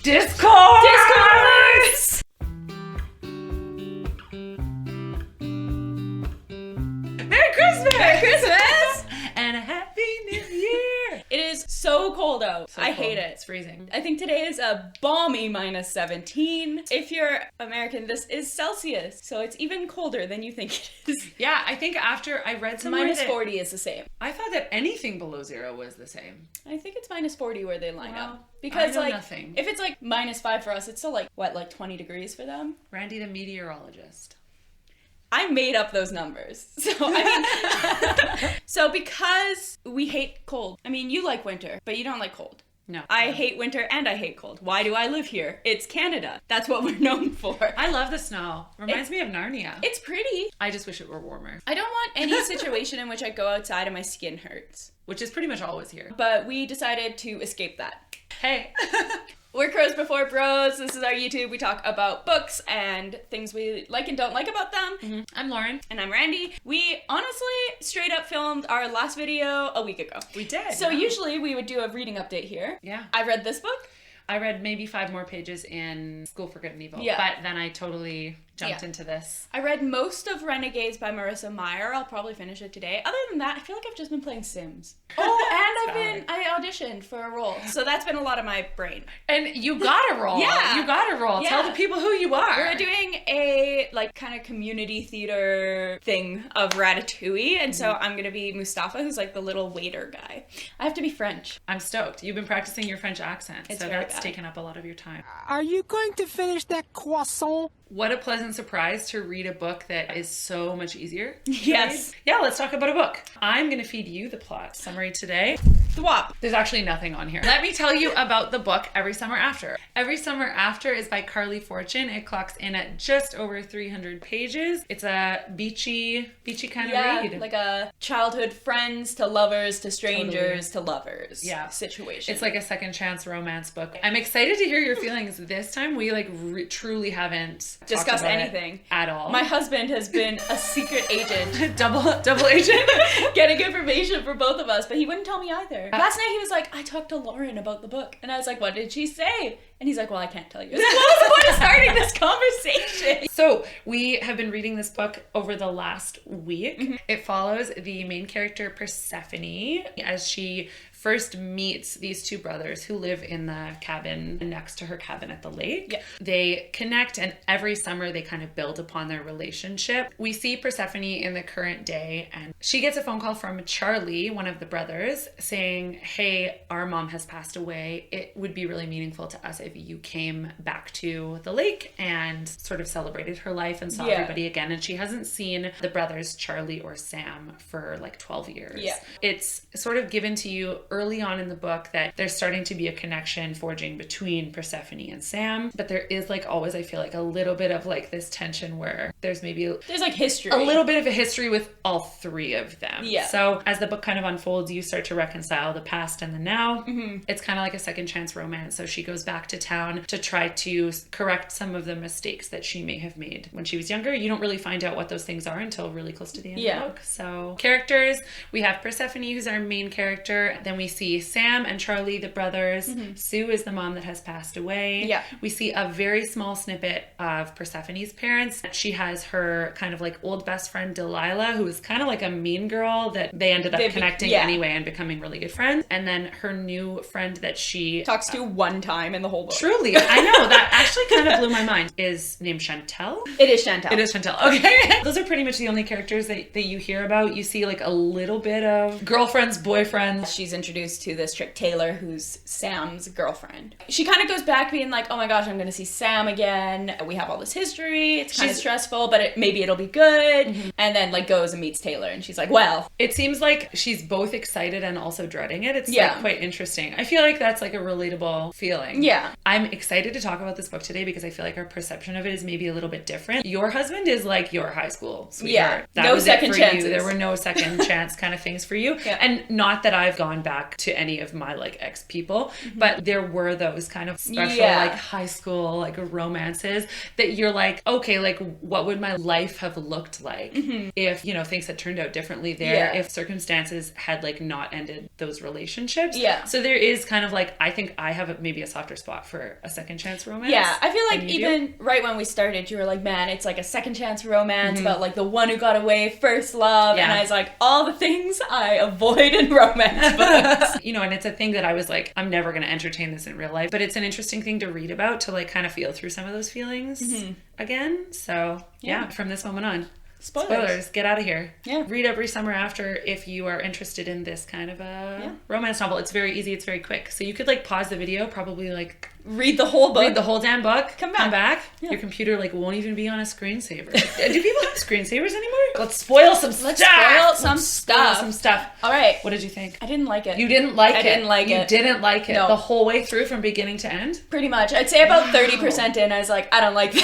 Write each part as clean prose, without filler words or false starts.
Discourse! Discourse! Merry Christmas! Merry Christmas! And a Happy New Year! It is so cold out. So I cold. hate it. It's freezing. I think today is a balmy minus 17. If you're American, this is Celsius, so it's even colder than you think it is. Yeah, I think after I read somewhere Minus that 40 is the same. I thought that anything below zero was the same. I think it's minus 40 where they line Well, up. Because, I know like, nothing. if it's, like, minus 5 for us, it's still, like, what, like 20 degrees for them? Randy the meteorologist. I made up those numbers. So, I mean, so because we hate cold, I mean, you like winter, but you don't like cold. No. I hate winter and I hate cold. Why do I live here? It's Canada. That's what we're known for. I love the snow. Reminds me of Narnia. It's pretty. I just wish it were warmer. I don't want any situation in which I go outside and my skin hurts. Which is pretty much always here. But we decided to escape that. Hey. We're Crows Before Bros. This is our YouTube. We talk about books and things we like and don't like about them. Mm-hmm. I'm Lauren. And I'm Randy. We honestly straight up filmed our last video a week ago. We did. So usually we would do a reading update here. Yeah. I read this book. I read maybe 5 more pages in School for Good and Evil. Yeah. But then I totally jumped into this. I read most of Renegades by Marissa Meyer. I'll probably finish it today. Other than that, I feel like I've just been playing Sims. Oh, and I auditioned for a role. So that's been a lot of my brain. And you got a role. Yeah. You got a role. Yeah. Tell the people who you are. We're doing a, like, kind of community theater thing of Ratatouille. And so I'm going to be Mustafa, who's, like, the little waiter guy. I have to be French. I'm stoked. You've been practicing your French accent. It's so very that's bad. taken up a lot of your time. Are you going to finish that croissant? What a pleasant surprise to read a book that is so much easier. to Yes. read. Yeah, let's talk about a book. I'm going to feed you the plot summary today. Thwop. There's actually nothing on here. Let me tell you about the book Every Summer After. Every Summer After is by Carley Fortune. It clocks in at just over 300 pages. It's a beachy kind of read. Like a childhood friends to lovers to strangers to lovers situation. It's like a second chance romance book. I'm excited to hear your feelings. This time we like truly haven't discuss talked about anything it at all. My husband has been a secret agent. double agent. Getting information for both of us, but he wouldn't tell me either. Last night he was like, I talked to Lauren about the book. And I was like, what did she say? And he's like, well, I can't tell you. I was like, what was the point of starting this conversation? So we have been reading this book over the last week. It follows the main character Persephone as she first meets these 2 brothers who live in the cabin next to her cabin at the lake. Yeah. They connect, and every summer they kind of build upon their relationship. We see Persephone in the current day, and she gets a phone call from Charlie, one of the brothers, saying, hey, our mom has passed away. It would be really meaningful to us if you came back to the lake and sort of celebrated her life and saw everybody again. And she hasn't seen the brothers, Charlie or Sam, for like 12 years. Yeah. It's sort of given to you early on in the book that there's starting to be a connection forging between Persephone and Sam, but there is like always, I feel like, a little bit of like this tension where there's maybe There's like history. a little bit of a history with all 3 of them. Yeah. So as the book kind of unfolds, you start to reconcile the past and the now. It's kind of like a second chance romance. So she goes back to town to try to correct some of the mistakes that she may have made when she was younger. You don't really find out what those things are until really close to the end of the book. So characters, we have Persephone, who's our main character. Then we see Sam and Charlie, the brothers. Sue is the mom that has passed away. Yeah. We see a very small snippet of Persephone's parents. She has her kind of like old best friend Delilah, who is kind of like a mean girl that they ended up connecting anyway and becoming really good friends. And then her new friend that she talks to one time in the whole book. Truly, I know, that actually kind of blew my mind, is named Chantel. It is Chantel. It is Chantel. Okay. Those are pretty much the only characters that you hear about. You see like a little bit of girlfriends, boyfriends. She's introduced to this chick Taylor, who's Sam's girlfriend. She kind of goes back being like, oh my gosh, I'm going to see Sam again. We have all this history. It's kind of stressful, but maybe it'll be good. And then like goes and meets Taylor and she's like, well. It seems like she's both excited and also dreading it. It's like quite interesting. I feel like that's like a relatable feeling. Yeah. I'm excited to talk about this book today because I feel like our perception of it is maybe a little bit different. Your husband is like your high school sweetheart. Yeah. That No was second it for chances. you. There were no second chance kind of things for you. Yeah. And not that I've gone back to any of my like ex people, but there were those kind of special like high school like romances that you're like, okay, like what would my life have looked like if, you know, things had turned out differently there, if circumstances had like not ended those relationships. Yeah. So there is kind of like, I think I have maybe a softer spot for a second chance romance. Yeah, I feel like even right when we started, you were like, man, it's like a second chance romance about like the one who got away, first love. And I was like, all the things I avoid in romance books. You know, and it's a thing that I was like, I'm never going to entertain this in real life, but it's an interesting thing to read about, to like kind of feel through some of those feelings again. So from this moment on, spoilers, get out of here. Yeah. Read every summer after if you are interested in this kind of a romance novel. It's very easy, it's very quick. So you could like pause the video, probably like read the whole book. Read the whole damn book. Come back. Yeah. Your computer like won't even be on a screensaver. Do people have screensavers anymore? Let's spoil some stuff. Spoil some stuff. All right. What did you think? I didn't like it. You didn't like it? I didn't like it. You didn't like it? No. The whole way through from beginning to end? Pretty much. I'd say about 30% in, I was like, I don't like this.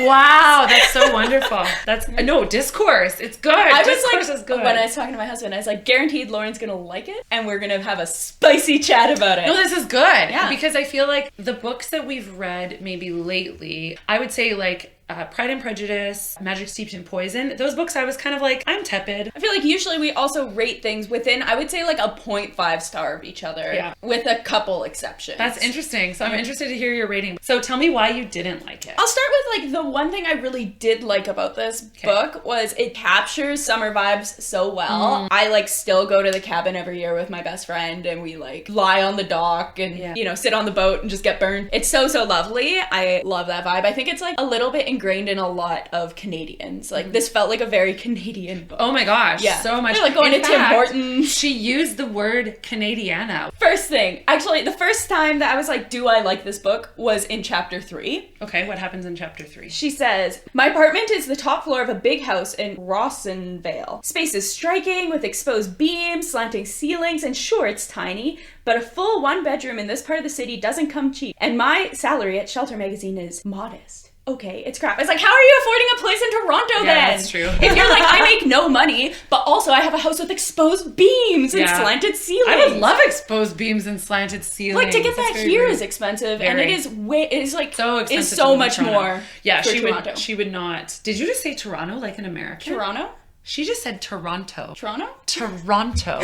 Wow, that's so wonderful. That's no discourse. It's good. Discourse is good. When I was talking to my husband, I was like, guaranteed Lauren's gonna like it, and we're gonna have a spicy chat about it. No, this is good. Yeah. Because I feel like the books that we've read maybe lately, I would say like Pride and Prejudice, Magic Steeped in Poison, those books I was kind of like, I'm tepid. I feel like usually we also rate things within, I would say like a 0.5 star of each other. Yeah. With a couple exceptions. That's interesting. So I'm interested to hear your rating. So tell me why you didn't like it. I'll start with like the one thing I really did like about this book was it captures summer vibes so well. I like still go to the cabin every year with my best friend and we like lie on the dock and you know, sit on the boat and just get burned. It's so lovely. I love that vibe. I think it's like a little bit ingrained in a lot of Canadians. Like this felt like a very Canadian book. Oh my gosh. Yeah. So much. They're like going to Tim Hortons. She used the word Canadiana. First thing, actually the first time that I was like, do I like this book was in chapter 3. Okay, what happens in chapter 3? She says, my apartment is the top floor of a big house in Rawsonvale. Space is striking with exposed beams, slanting ceilings, and sure, it's tiny, but a full 1 bedroom in this part of the city doesn't come cheap. And my salary at Shelter Magazine is modest. Okay, it's crap. It's like, how are you affording a place in Toronto then? Yeah, that's true. If you're like, I make no money, but also I have a house with exposed beams and slanted ceilings. I would love exposed beams and slanted ceilings. Like, to get that here is expensive, and it is like so expensive. Is so much more. Yeah, Toronto. She would not. Did you just say Toronto like an American? Toronto? She just said Toronto. Toronto? Toronto.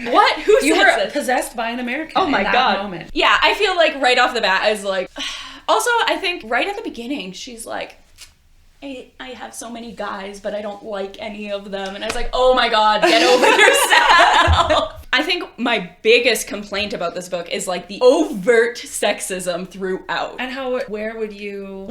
What? Who you says were this? Possessed by an American. Oh my god. Moment. Yeah, I feel like right off the bat, I was like. Also, I think right at the beginning, she's like, I have so many guys, but I don't like any of them. And I was like, oh my god, get over yourself. I think my biggest complaint about this book is like the overt sexism throughout. And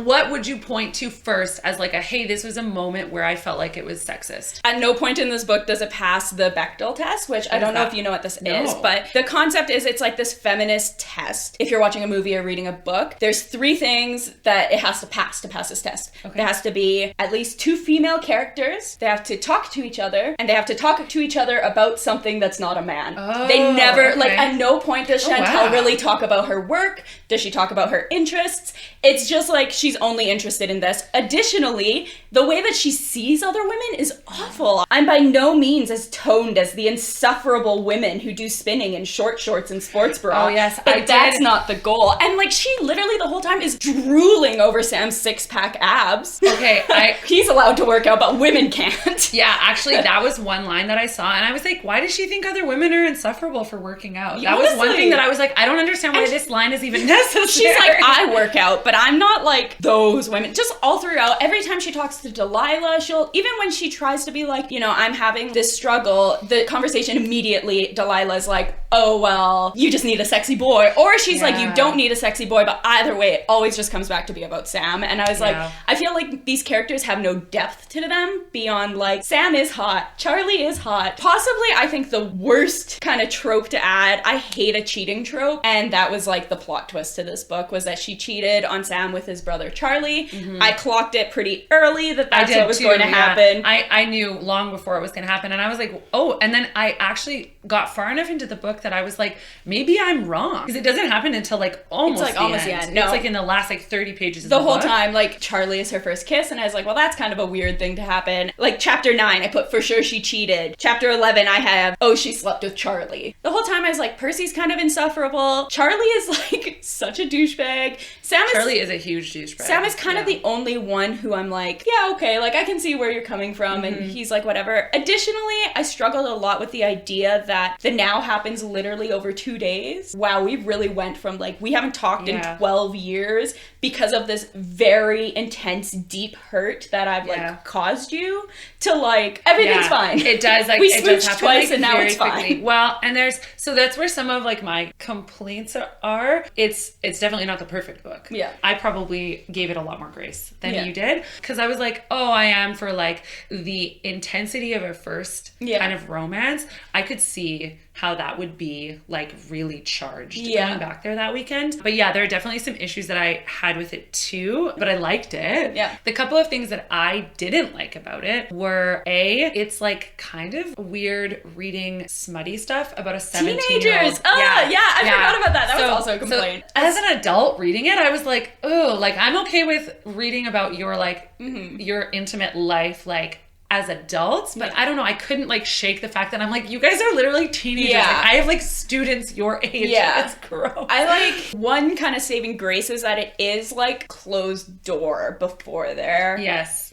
what would you point to first as like a, hey, this was a moment where I felt like it was sexist? At no point in this book does it pass the Bechdel test, which I don't know if you know what this is, but the concept is it's like this feminist test. If you're watching a movie or reading a book, there's 3 things that it has to pass this test. Okay. There has to be at least 2 female characters, they have to talk to each other, and they have to talk to each other about something that's not a man. Oh, they never, like, at no point does Chantal really talk about her work. Does she talk about her interests? It's just like she's only interested in this. Additionally, the way that she sees other women is awful. I'm by no means as toned as the insufferable women who do spinning in short shorts and sports bra. Oh, yes. But that's not the goal. And, like, she literally the whole time is drooling over Sam's 6-pack abs. Okay, He's allowed to work out, but women can't. Yeah, actually, that was one line that I saw, and I was like, why does she think other women are insufferable for working out? That was one thing that I was like, I don't understand why this line is even necessary. She's like, I work out, but I'm not like those women. Just all throughout, every time she talks to Delilah, even when she tries to be like, you know, I'm having this struggle, the conversation immediately, Delilah's like, oh, well, you just need a sexy boy. Or she's like, you don't need a sexy boy, but either way, it always just comes back to be about Sam. And I was like, I feel like these characters have no depth to them beyond like, Sam is hot, Charlie is hot. Possibly, I think the worst kind of trope to add, I hate a cheating trope, and that was like the plot twist to this book, was that she cheated on Sam with his brother Charlie. I clocked it pretty early that's what was going to happen. I knew long before it was going to happen, and I was like, oh, and then I actually got far enough into the book that I was like, maybe I'm wrong, because it doesn't happen until like almost the end. No, It's like in the last like 30 pages of the the whole book. time, like, Charlie is her first kiss, and I was like, well, that's kind of a weird thing to happen. Like, chapter 9, I put, for sure she cheated. Chapter 11, I have, oh, she slept with Charlie. The whole time I was like, Percy's kind of insufferable. Charlie is, like, such a douchebag. Charlie is a huge douchebag. Sam is kind of the only one who I'm like, yeah, okay, like, I can see where you're coming from, and he's like, whatever. Additionally, I struggled a lot with the idea that the now happens literally over 2 days. Wow, we really went from, like, we haven't talked in 12 years because of this very intense, deep hurt that I've, like, caused you, to, like, everything's fine. It does, like, we it does smooched happen, twice, like, and now very it's fine. quickly. Well, and so that's where some of, like, my complaints are. It's definitely not the perfect book. Yeah. I probably gave it a lot more grace than Yeah. you did, because I was like, oh, I am for, like, the intensity of a first kind of romance. I could see how that would be, like, really charged going back there that weekend. But yeah, there are definitely some issues that I had with it too, but I liked it. Yeah. The couple of things that I didn't like about it were, it's like kind of weird reading smutty stuff about a 17-year-old. Teenagers! I forgot about that. That was also a complaint. So as an adult reading it, I was like, oh, like, I'm okay with reading about your, like, your intimate life, like, as adults, but I don't know, I couldn't, like, shake the fact that I'm like, you guys are literally teenagers. Yeah. Like, I have, like, students your age. Yeah. It's gross. I like, one kind of saving grace is that it is, like, closed door before they're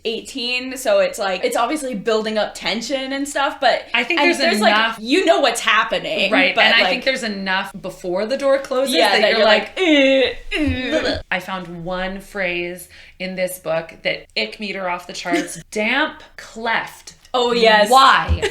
18, so it's like, it's obviously building up tension and stuff, but I think there's enough, like, you know what's happening, right? But, and like, I think there's enough before the door closes that you're like "Ugh." I found one phrase in this book that ick meter off the charts. Damp cleft. Oh, yes. Why?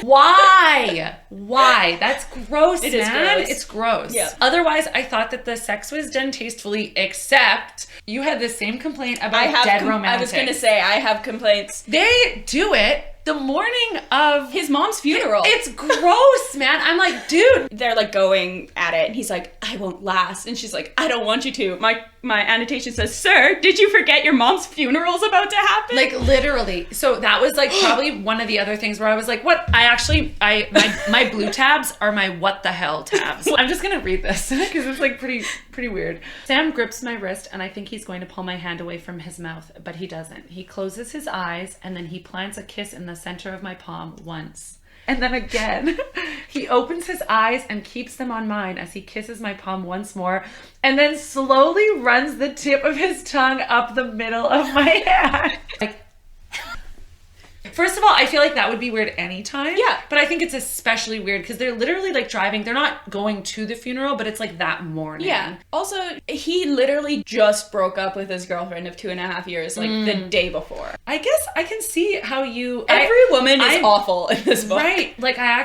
Why? That's gross, It is man. gross. It's gross. Yeah. Otherwise, I thought that the sex was done tastefully, except you had the same complaint about dead romantics. I was going to say, I have complaints. They do it the morning of His mom's funeral. It's gross, man. I'm like, dude. They're, like, going at it, and he's like, I won't last. And she's like, I don't want you to. My annotation says, sir, did you forget your mom's funeral's about to happen? Like, literally. So that was, like, probably one of the other things where I was like, what? My blue tabs are my what the hell tabs. I'm just going to read this because it's, like, pretty weird. Sam grips my wrist, and I think he's going to pull my hand away from his mouth, but he doesn't. He closes his eyes, and then he plants a kiss in the center of my palm once. And then again, he opens his eyes and keeps them on mine as he kisses my palm once more, and then slowly runs the tip of his tongue up the middle of my hand. Like, first of all, I feel like that would be weird anytime. Yeah. But I think it's especially weird because they're literally, like, driving. They're not going to the funeral, but it's, like, that morning. Yeah. Also, he literally just broke up with his girlfriend of 2.5 years, like, the day before. I guess I can see how you... Every woman is awful in this book. Right. Like, I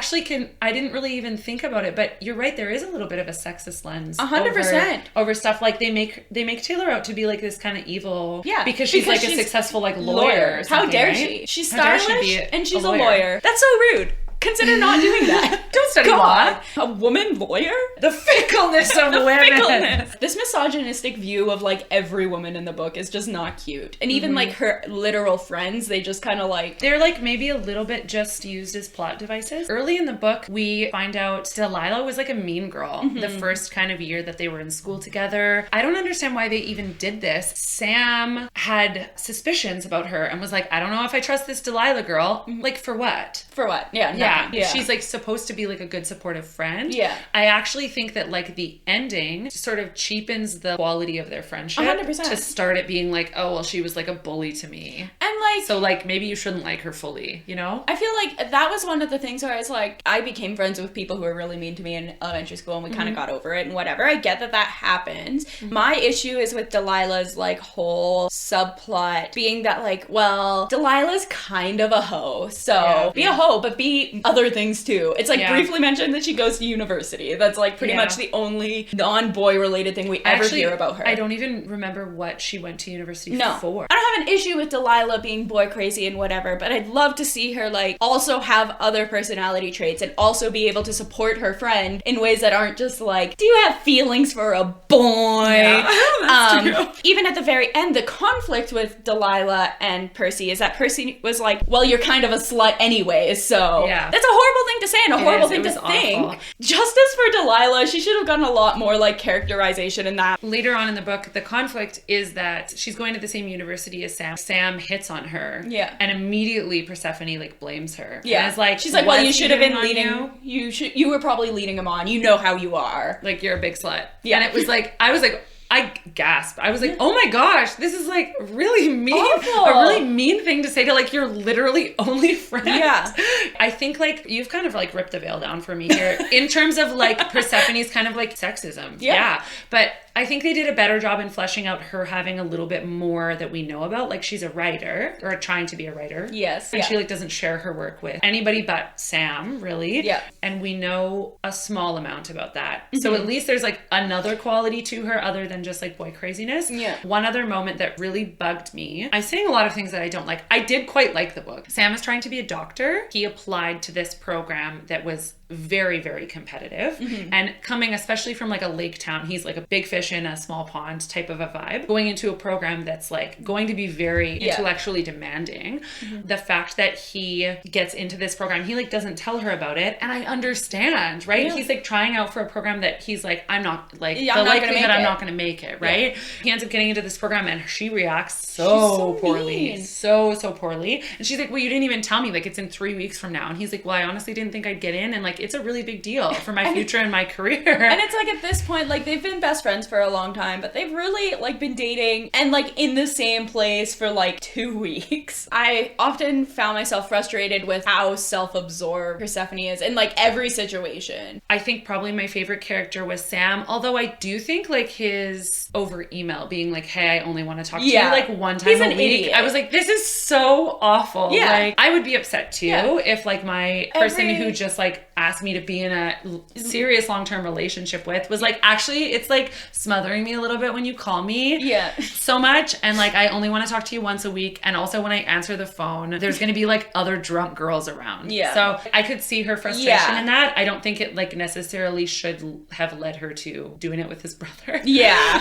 didn't really even think about it, but you're right, there is a little bit of a sexist lens. 100%. Over stuff. Like, they make Taylor out to be, like, this kind of evil... Yeah. Because she's like, a successful, like, lawyer or How something, dare right? she? She's How dare stylish, she be and she's a a lawyer. That's so rude. Consider not doing that. Don't study God. law. A woman lawyer? The fickleness of women. This misogynistic view of, like, every woman in the book is just not cute. And even, like, her literal friends, they just kind of, like... They're, like, maybe a little bit just used as plot devices. Early in the book, we find out Delilah was, like, a mean girl the first kind of year that they were in school together. I don't understand why they even did this. Sam had suspicions about her and was like, I don't know if I trust this Delilah girl. Like, for what? For what? Yeah. She's, like, supposed to be, like, a good supportive friend. Yeah. I actually think that, like, the ending sort of cheapens the quality of their friendship. 100%. To start it being like, oh, well, she was, like, a bully to me. And, like... So, like, maybe you shouldn't like her fully, you know? I feel like that was one of the things where I was like, I became friends with people who were really mean to me in elementary school, and we kind of got over it and whatever. I get that happens. My issue is with Delilah's, like, whole subplot being that, like, well, Delilah's kind of a hoe. So be a hoe, but be other things too. It's, like, briefly mentioned that she goes to university. That's, like, pretty much the only non-boy related thing we ever hear about her. I don't even remember what she went to university for. I don't have have an issue with Delilah being boy crazy and whatever, but I'd love to see her like also have other personality traits and also be able to support her friend in ways that aren't just like, do you have feelings for a boy? Yeah, that's true. Even at the very end, the conflict with Delilah and Percy is that Percy was like, well, you're kind of a slut anyways, so Yeah. that's a horrible thing to say and a horrible thing It to was think. awful. Justice for Delilah, she should have gotten a lot more like characterization in that. Later on in the book, the conflict is that she's going to the same university as Sam. Sam hits on her. Yeah. And immediately Persephone like blames her. Yeah. And is like, she's like, well, "Was you he should have been hitting leading, on you? you were probably leading him on. You know how you are. Like, you're a big slut." Yeah. And it was like, I was like, I gasped. I was like, oh my gosh, this is like really mean. Awful. A really mean thing to say to like your literally only friend. Yeah. I think like you've kind of like ripped the veil down for me here in terms of like Persephone's kind of like sexism. Yeah. But I think they did a better job in fleshing out her having a little bit more that we know about. Like she's a writer or trying to be a writer. Yes. And Yeah. she like doesn't share her work with anybody but Sam, really. Yeah. And we know a small amount about that. So at least there's like another quality to her other than just like boy craziness. Yeah. One other moment that really bugged me. I'm saying a lot of things that I don't like. I did quite like the book. Sam is trying to be a doctor. He applied to this program that was very, very competitive. And coming especially from like a lake town, he's like a big fish in a small pond type of a vibe. Going into a program that's like going to be very intellectually demanding. The fact that he gets into this program, he like doesn't tell her about it. And I understand, right? Yeah. He's like trying out for a program that he's like, I'm not like, Yeah, the I'm not gonna likelihood make I'm it. not going to make it, right? He ends up getting into this program and she reacts She's so so poorly. mean. So poorly. And she's like, well, you didn't even tell me, like it's in 3 weeks from now. And he's like, well, I honestly didn't think I'd get in. And like, it's a really big deal for my future and my career. And it's like at this point, like they've been best friends for a long time, but they've really like been dating and like in the same place for like 2 weeks. I often found myself frustrated with how self-absorbed Persephone is in like every situation. I think probably my favorite character was Sam, although I do think like his over email being like, hey, I only want to talk to you Yeah. like one time He's a an week. idiot. I was like, this is so awful. Yeah. Like, I would be upset too Yeah. if like my person Every- who just like asked me to be in a serious long-term relationship with was like, actually, it's like smothering me a little bit when you call me. Yeah. So much, and like I only want to talk to you once a week, and also when I answer the phone there's going to be like other drunk girls around. Yeah. So I could see her frustration Yeah. in that. I don't think it like necessarily should have led her to doing it with his brother. Yeah.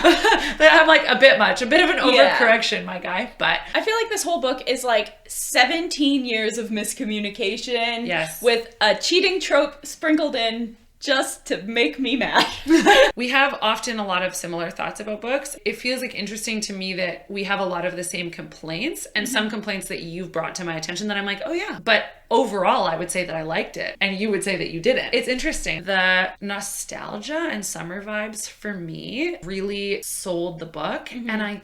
But I'm like a bit much, a bit of an Yeah. overcorrection, my guy. But I feel like this whole book is like 17 years of miscommunication Yes. with a cheating trope sprinkled in just to make me mad. we have often a lot of similar thoughts about books. It feels like interesting to me that we have a lot of the same complaints and some complaints that you've brought to my attention that I'm like, oh yeah. But overall, I would say that I liked it. And you would say that you didn't. It's interesting. The nostalgia and summer vibes for me really sold the book. And I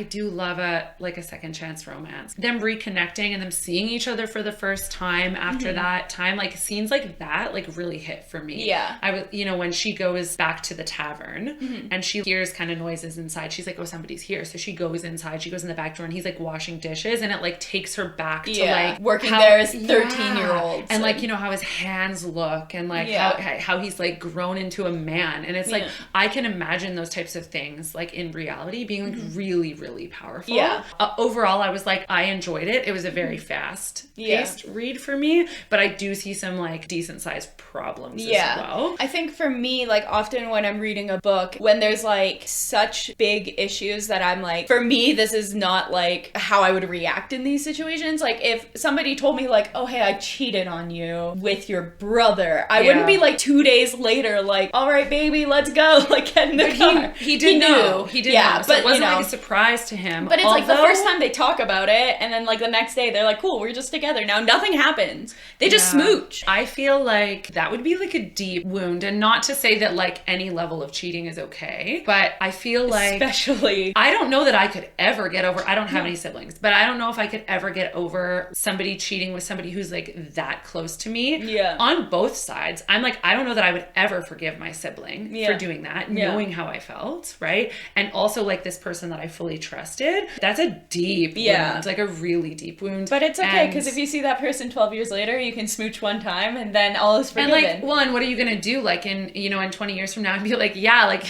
do love a second chance romance. Them reconnecting and them seeing each other for the first time after that time, like scenes like that, like really hit for me. Yeah. I was, when she goes back to the tavern and she hears kind of noises inside, she's like, oh, somebody's here. So she goes inside, she goes in the back door and he's like washing dishes and it like takes her back to like working how- there as 13-year-olds. And like, how his hands look and like how he's like grown into a man. And it's like, I can imagine those types of things like in reality being like really, really powerful. Yeah. Overall, I was like, I enjoyed it. It was a very fast paced read for me, but I do see some like decent sized problems as well. I think for me, like often when I'm reading a book, when there's like such big issues that I'm like, for me, this is not like how I would react in these situations. Like if somebody told me like, oh, hey, I cheated on you with your brother, I wouldn't be like 2 days later, like, all right, baby, let's go, like get in the car. He did know. He did know. So but it wasn't you know, like a surprise to him. but it's like the first time they talk about it, and then like the next day they're like, cool, we're just together now. Nothing happens. They just smooch. I feel like that would be like a deep wound, and not to say that like any level of cheating is okay, but I feel like Especially. I don't know that I could ever get over, I don't have any siblings, but I don't know if I could ever get over somebody cheating with somebody who's like that close to me. Yeah. On both sides. I'm like, I don't know that I would ever forgive my sibling for doing that, knowing how I felt, right? And also like this person that I fully trusted, that's a deep wound, like a really deep wound. But it's okay, because if you see that person 12 years later, you can smooch one time and then all is forgiven. And like, well, and what are you going to do like in 20 years from now and be like, yeah, like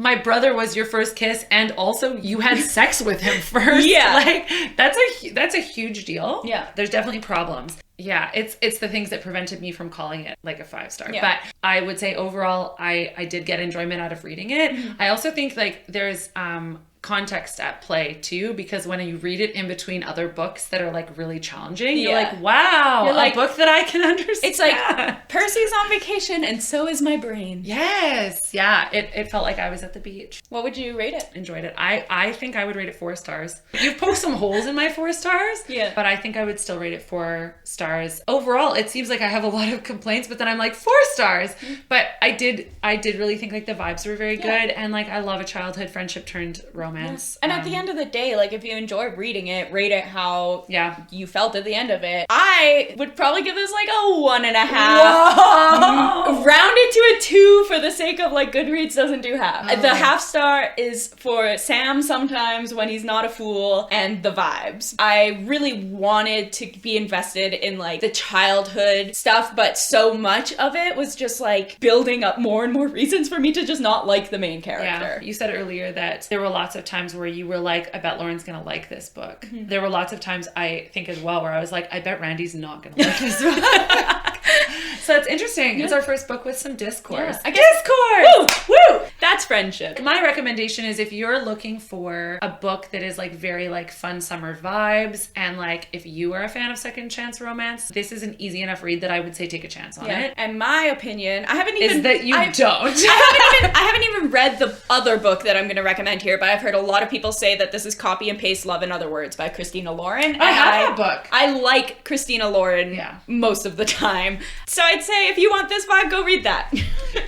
my brother was your first kiss and also you had sex with him first. Yeah. Like, that's a huge deal. Yeah. There's definitely problems. Yeah, it's the things that prevented me from calling it like a 5-star. Yeah. But I would say overall, I did get enjoyment out of reading it. I also think like there's context at play too, because when you read it in between other books that are like really challenging, you're like, wow, You're like, a book that I can understand. It's like, Percy's on vacation and so is my brain. Yes. Yeah. It felt like I was at the beach. What would you rate it? Enjoyed it. I think I would rate it 4 stars. You've poked some holes in my 4 stars. Yeah. But I think I would still rate it 4 stars. Overall, it seems like I have a lot of complaints, but then I'm like 4 stars. But I did really think like the vibes were very good. And like, I love a childhood friendship turned romance. And at the end of the day, like if you enjoy reading it, rate it how you felt at the end of it. I would probably give this like a 1.5. Whoa! Round it to a 2 for the sake of like Goodreads doesn't do half. The 1/2 star is for Sam sometimes when he's not a fool and the vibes. I really wanted to be invested in like the childhood stuff, but so much of it was just like building up more and more reasons for me to just not like the main character. Yeah. You said earlier that there were lots of times where you were like, I bet Lauren's gonna like this book. There were lots of times I think as well where I was like, I bet Randy's not gonna like this book. So it's interesting. It's our first book with some discourse. I guess, discourse! Woo! That's friendship. My recommendation is if you're looking for a book that is like very like fun summer vibes, and like if you are a fan of second chance romance, this is an easy enough read that I would say take a chance on it. And my opinion, I haven't even... Is that you don't. I haven't even read the other book that I'm going to recommend here, but I've heard a lot of people say that this is copy and paste Love in Other Words by Christina Lauren. I have that book. I like Christina Lauren most of the time. So I'd say if you want this vibe, go read that.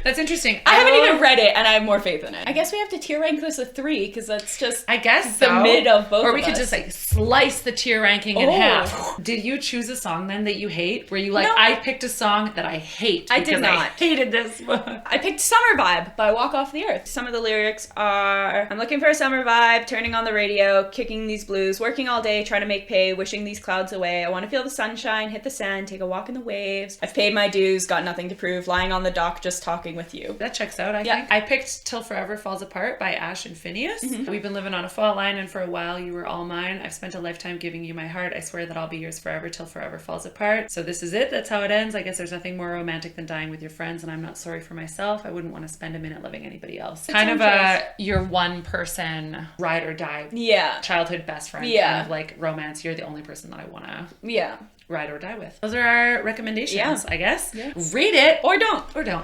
That's interesting. I haven't even read it, and I have more faith in it. I guess we have to tier rank this a 3, because that's just the mid of both Or we of could us. just like slice the tier ranking in half. Did you choose a song then that you hate? Were you like, No. I picked a song that I hate I did because not. I hated this book. I picked Summer Vibe by Walk Off the Earth. Some of the lyrics are, I'm looking for a summer vibe, turning on the radio, kicking these blues, working all day, trying to make pay, wishing these clouds away. I want to feel the sunshine, hit the sand, take a walk in the waves. I've paid my dues, got nothing to prove, lying on the dock, just talking with you. That checks out, I think. I picked Till Forever Falls Apart by Ash and Phineas. We've been living on a fault line, and for a while you were all mine. I've spent a lifetime giving you my heart. I swear that I'll be yours forever till forever falls apart. So this is it. That's how it ends. I guess there's nothing more romantic than dying with your friends, and I'm not sorry for myself. I wouldn't want to spend a minute loving anybody else. Kind of your one person ride or die. Yeah. Childhood best friend. Kind of like romance. You're the only person that I want to ride or die with. Those are our recommendations, I guess. Yes. Read it. Or don't. Or don't.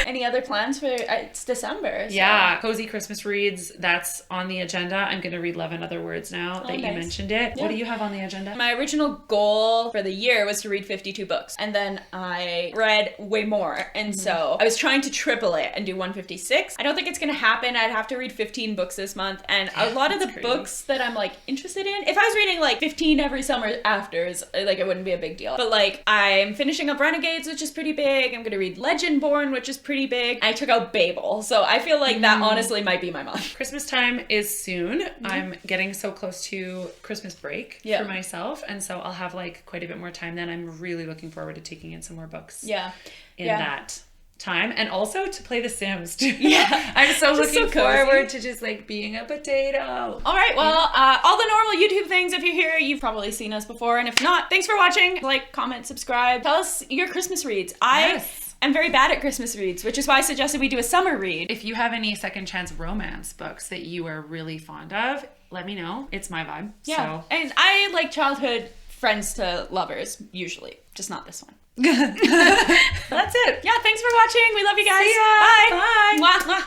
Any other plans for, it's December. So. Yeah. Cozy Christmas reads. That's on the agenda. I'm going to read Love in Other Words now that you mentioned it. Yeah. What do you have on the agenda? My original goal for the year was to read 52 books. And then I read way more. And so I was trying to triple it and do 156. I don't think it's going to happen. I'd have to read 15 books this month. And a lot of the books that I'm like interested in, if I was reading like 15 every summer afters, like it wouldn't be a big deal. But like I'm finishing up Renegades, which is pretty big. I'm gonna read Legendborn, which is pretty big. I took out Babel, so I feel like that honestly might be my month. Christmas time is soon. I'm getting so close to Christmas break for myself, and so I'll have like quite a bit more time then. I'm really looking forward to taking in some more books in that time, and also to play The Sims too. I'm so looking forward to just like being a potato. All right, well, all the normal YouTube things. If you're here, you've probably seen us before, and if not, thanks for watching. Like, comment, subscribe. Tell us your Christmas reads. I'm very bad at Christmas reads, which is why I suggested we do a summer read. If you have any second chance romance books that you are really fond of, let me know. It's my vibe. Yeah, so. And I like childhood friends to lovers, usually, just not this one. That's it. Yeah, thanks for watching. We love you guys. See ya. Bye. Bye. Mwah, mwah.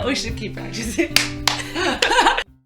We should keep practicing.